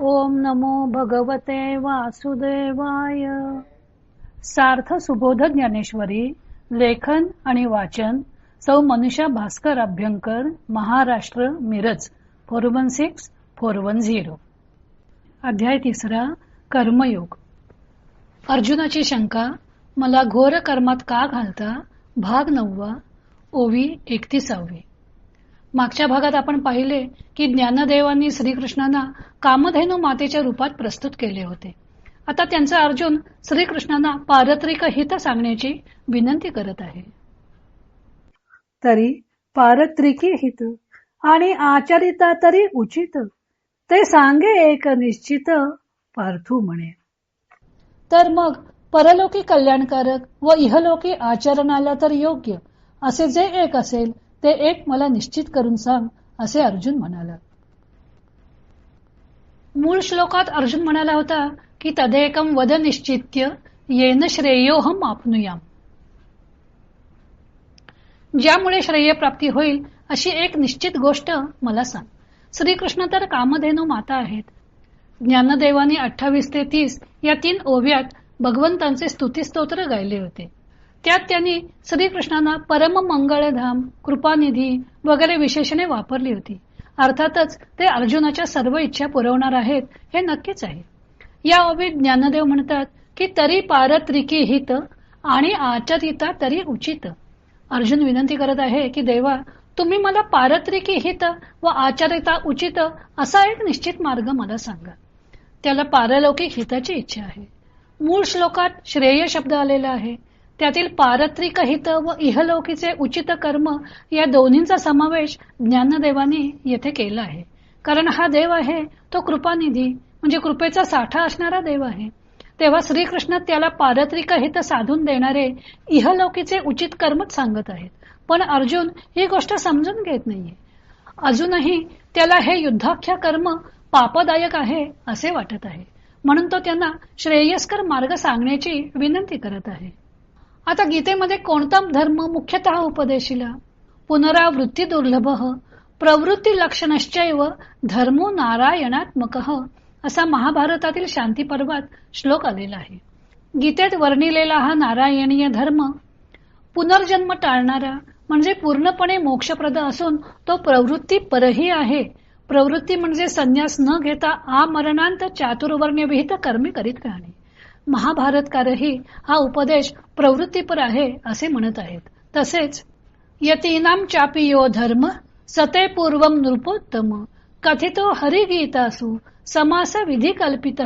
ओम नमो भगवते वासुदेवाय. सार्थ सुबोध ज्ञानेश्वरी. लेखन आणि वाचन सौ मनीषा भास्कर अभ्यंकर, महाराष्ट्र, मिरज 416410. अध्याय 3. कर्मयोग. अर्जुनाची शंका. मला घोर कर्मात का घालता. भाग 9. ओवी 31. मागच्या भागात आपण पाहिले की ज्ञानदेवांनी श्रीकृष्णांना कामधेनू मातेच्या रूपात प्रस्तुत केले होते. आता त्यांचा अर्जुन श्रीकृष्णांना पारत्रिक हित सांगण्याची विनंती करत आहे. तरी पारत्रिकी हित आणि आचरिता तरी उचित, ते सांगे एक निश्चित, पार्थू म्हणे. तर मग परलोकी कल्याणकारक व इहलोकी आचरणाला तर योग्य असे जे एक असेल ते एक मला निश्चित करून सांग, असे अर्जुन म्हणाला. मूळ श्लोकात अर्जुन म्हणाला होता की तदेकम वद निश्चित्य येन श्रेयोहम आपनुयाम. ज्यामुळे श्रेय प्राप्ती होईल अशी एक निश्चित गोष्ट मला सांग. श्रीकृष्ण तर कामधेनू माता आहेत. ज्ञानदेवानी 28 ते 30 या 3 ओव्यात भगवंतांचे स्तुतिस्तोत्र गायले होते. त्यात त्यांनी श्रीकृष्णांना परम मंगळधाम, कृपानिधी वगैरे विशेषणे वापरली होती. अर्थातच ते अर्जुनाच्या सर्व इच्छा पुरवणार आहेत हे नक्कीच आहे. या ओवीत ज्ञानदेव म्हणतात की तरी पारत्रिकी हित आणि आचरिता तरी उचित. अर्जुन विनंती करत आहे की देवा, तुम्ही मला पारत्रिकी हित व आचरिता उचित असा एक निश्चित मार्ग मला सांगा. त्याला पारलौकिक हिताची इच्छा आहे. मूळ श्लोकात श्रेय शब्द आलेला आहे. त्यातील पारत्रिक हित व इहलौकीचे उचित कर्म या दोन्हींचा समावेश ज्ञानदेवानी येथे केला आहे. कारण हा देव आहे तो कृपानिधी म्हणजे कृपेचा साठा असणारा देव आहे. तेव्हा श्रीकृष्ण त्याला पारत्रिक हित साधून देणारे इहलौकीचे उचित कर्मच सांगत आहेत. पण अर्जुन ही गोष्ट समजून घेत नाहीये. अजूनही त्याला हे युद्धाख्य कर्म पापदायक आहे असे वाटत आहे. म्हणून तो त्यांना श्रेयस्कर मार्ग सांगण्याची विनंती करत आहे. आता गीतेमध्ये कोणता धर्म मुख्यतः उपदेशिला. पुनरावृत्ती दुर्लभ प्रवृत्ती लक्षणश्चैव धर्मो नारायणात्मक असा महाभारतातील शांती पर्वात श्लोक आलेला आहे. गीतेत वर्णिलेला हा नारायणीय धर्म पुनर्जन्म टाळणारा म्हणजे पूर्णपणे मोक्षप्रद असून तो प्रवृत्ती परही आहे. प्रवृत्ती म्हणजे संन्यास न घेता आमरणांत चातुर्वर्ण्य विहित कर्मे करीत राहणे. महाभारतकारही हा उपदेश प्रवृत्तीपर आहे असे म्हणत आहेत. तसेच यतीनाम चापी यो धर्म सते पूर्वम नृपोत्तम कथितो हरिगीतासु समास विधी कल्पित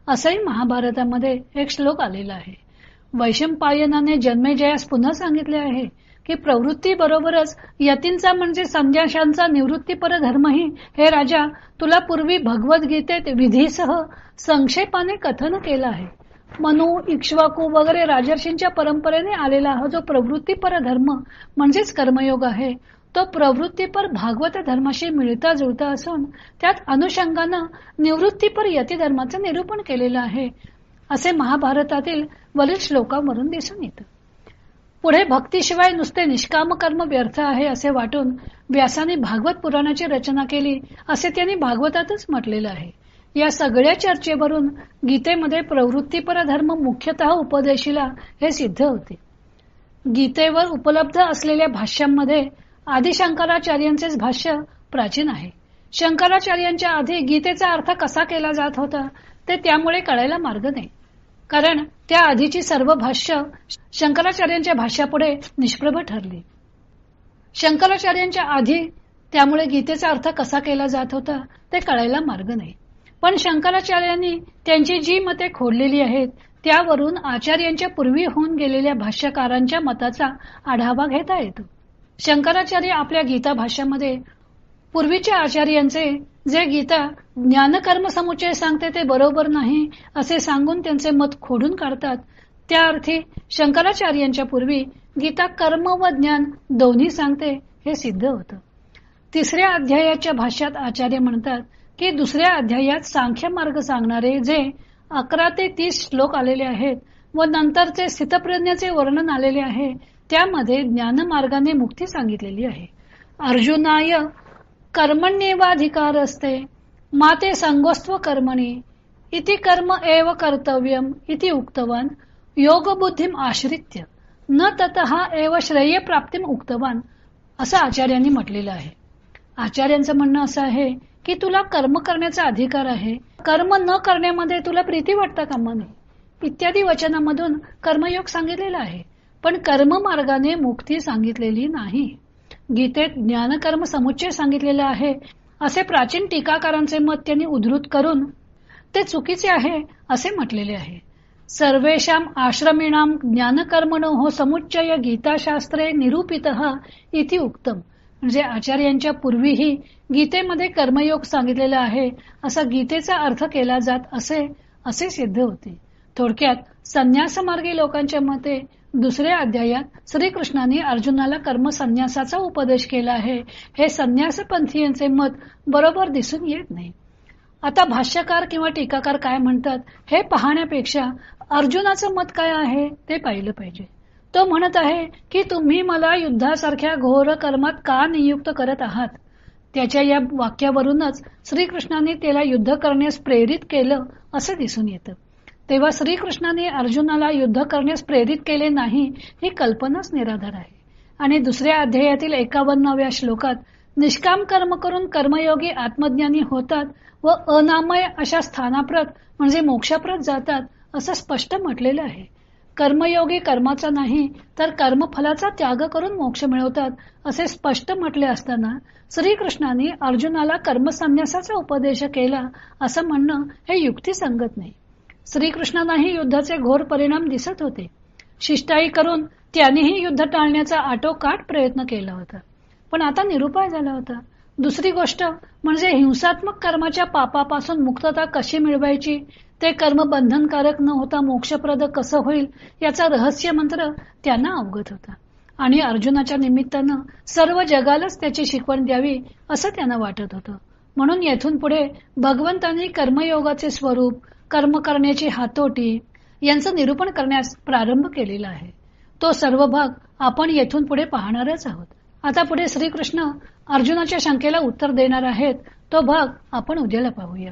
असंही महाभारतामध्ये एक श्लोक आलेला आहे. वैशंपायनाने जन्मेजयास पुन्हा सांगितले आहे की प्रवृत्ती बरोबरच यतींचा म्हणजे संन्याशांचा निवृत्तीपर धर्मही हे राजा तुला पूर्वी भगवद्गीतेत विधीसह संक्षेपाने कथन केला आहे. मनु, इक्ष्वाकू वगैरे राजर्षींच्या परंपरेने आलेला हा जो प्रवृत्तीपर धर्म म्हणजेच कर्मयोग आहे तो प्रवृत्तीपर भागवत धर्माशी मिळता जुळता असून त्यात अनुषंगानं निवृत्तीपर यती धर्माचं निरूपण केलेलं आहे असे महाभारतातील वरील श्लोकावरून दिसून येतं. पुढे भक्तीशिवाय नुसते निष्काम कर्म व्यर्थ आहे असे वाटून व्यासाने भागवत पुराणाची रचना केली असे त्यांनी भागवतातच म्हटलेलं आहे. या सगळ्या चर्चेवरून गीतेमध्ये प्रवृत्तीपर धर्म मुख्यतः उपदेशिला हे सिद्ध होते. गीतेवर उपलब्ध असलेल्या भाष्यांमध्ये आदि शंकराचार्यांचेच भाष्य प्राचीन आहे. शंकराचार्यांच्या आधी गीतेचा अर्थ कसा केला जात होता ते त्यामुळे कळायला मार्ग नाही. कारण त्या आधीची सर्व भाष्य शंकराचार्यांच्या भाष्यापुढे निष्प्रभ ठरली. शंकराचार्यांच्या आधी त्यामुळे गीतेचा अर्थ कसा केला जात होता ते कळायला मार्ग नाही. पण शंकराचार्यांनी त्यांची जी मते खोडलेली आहेत त्यावरून आचार्यांच्या पूर्वी होऊन गेलेल्या भाष्यकारांच्या मताचा आढावा घेता येतो. शंकराचार्य आपल्या गीता भाष्यामध्ये पूर्वीच्या आचार्यांचे जे गीता ज्ञानकर्म समुच्चय सांगते ते बरोबर नाही असे सांगून त्यांचे मत खोडून काढतात. त्या अर्थी शंकराचार्यांच्या पूर्वी गीता कर्म व ज्ञान दोन्ही सांगते हे सिद्ध होतं. 3ऱ्या अध्यायाच्या भाष्यात आचार्य म्हणतात की 2ऱ्या अध्यायात सांख्य मार्ग सांगणारे जे 11 ते 30 श्लोक आलेले आहेत व नंतरचे स्थितप्रज्ञाचे वर्णन आलेले आहे त्यामध्ये ज्ञानमार्गाने मुक्ती सांगितलेली आहे. अर्जुनाय कर्मण्येवाधिकार असते माते संगोस्त्व कर्मणी इति कर्म एव कर्तव्यम इति उक्तवान योग बुद्धीम आश्रित्य न ततः एव श्रेय प्राप्तीम उक्तवान असं आचार्यांनी म्हटलेलं आहे. आचार्यांचं म्हणणं असं आहे की तुला कर्म करण्याचा अधिकार आहे, कर्म न करण्यामध्ये तुला प्रीती वाटता कामा नये इत्यादी वचनामधून कर्मयोग सांगितलेला आहे. पण कर्म मार्गाने मुक्ती सांगितलेली नाही. गीतेत ज्ञानकर्म समुच्चय सांगितलेला आहे असे प्राचीन टीकाकारांचे मत त्यांनी उद्धृत करून ते चुकीचे आहे असे म्हटलेले आहे. सर्वेषां आश्रमीणां ज्ञानकर्मणोः समुच्चय गीताशास्त्रे निरूपितः इति उक्तम. म्हणजे आचार्यांच्या पूर्वीही गीतेमध्ये कर्मयोग सांगितलेला आहे असा गीतेचा अर्थ केला जात असे सिद्ध होते. थोडक्यात संन्यासमार्गी लोकांच्या मते दुसऱ्या अध्यायात श्रीकृष्णांनी अर्जुनाला कर्म संन्यासाचा उपदेश केला आहे. हे संन्यासपंथीयांचे मत बरोबर दिसून येत नाही. आता भाष्यकार किंवा टीकाकार काय म्हणतात हे पाहण्यापेक्षा अर्जुनाचं मत काय आहे ते पाहिलं पाहिजे. तो म्हणत आहे की तुम्ही मला युद्धासारख्या घोर कर्मात का नियुक्त करत आहात. त्याच्या या वाक्यावरूनच श्रीकृष्णांनी त्याला युद्ध करण्यास प्रेरित केलं असं दिसून येतं. तेव्हा श्रीकृष्णांनी अर्जुनाला युद्ध करण्यास प्रेरित केले नाही ही कल्पनाच निराधार आहे. आणि दुसऱ्या अध्यायातील 51व्या श्लोकात निष्काम कर्म करून कर्मयोगी आत्मज्ञानी होतात व अनामय अशा स्थानाप्रत म्हणजे मोक्षाप्रत जातात असं स्पष्ट म्हटलेलं आहे. कर्मयोगी कर्माचा नाही तर कर्मफलाचा त्याग करून मोक्ष मिळवतात असे स्पष्ट म्हटले असताना श्रीकृष्णांनी अर्जुनाला कर्मसन्यासाचा उपदेश केला असं म्हणणं हे युक्तिसंगत नाही. श्रीकृष्णांनाही युद्धाचे घोर परिणाम दिसत होते. शिष्टाई करून त्यांनीही युद्ध टाळण्याचा आटोकाट प्रयत्न केला होता, पण आता निरुपाय झाला होता. दुसरी गोष्ट म्हणजे हिंसात्मक कर्माच्या पापापासून मुक्तता कशी मिळवायची, ते कर्म बंधनकारक न होता मोक्षप्रद कसं होईल याचा रहस्य मंत्र त्यांना अवगत होता. आणि अर्जुनाच्या निमित्तानं सर्व जगालाच त्याची शिकवण द्यावी असं त्यांना वाटत होतं. म्हणून येथून पुढे भगवंतांनी कर्मयोगाचे स्वरूप, कर्म करण्याची हातोटी यांचं निरूपण करण्यास प्रारंभ केलेला आहे. तो सर्व भाग आपण येथून पुढे पाहणारच आहोत. आता पुढे श्रीकृष्ण अर्जुनाच्या शंकेला उत्तर देणार आहेत. तो भाग आपण उद्याला पाहूया.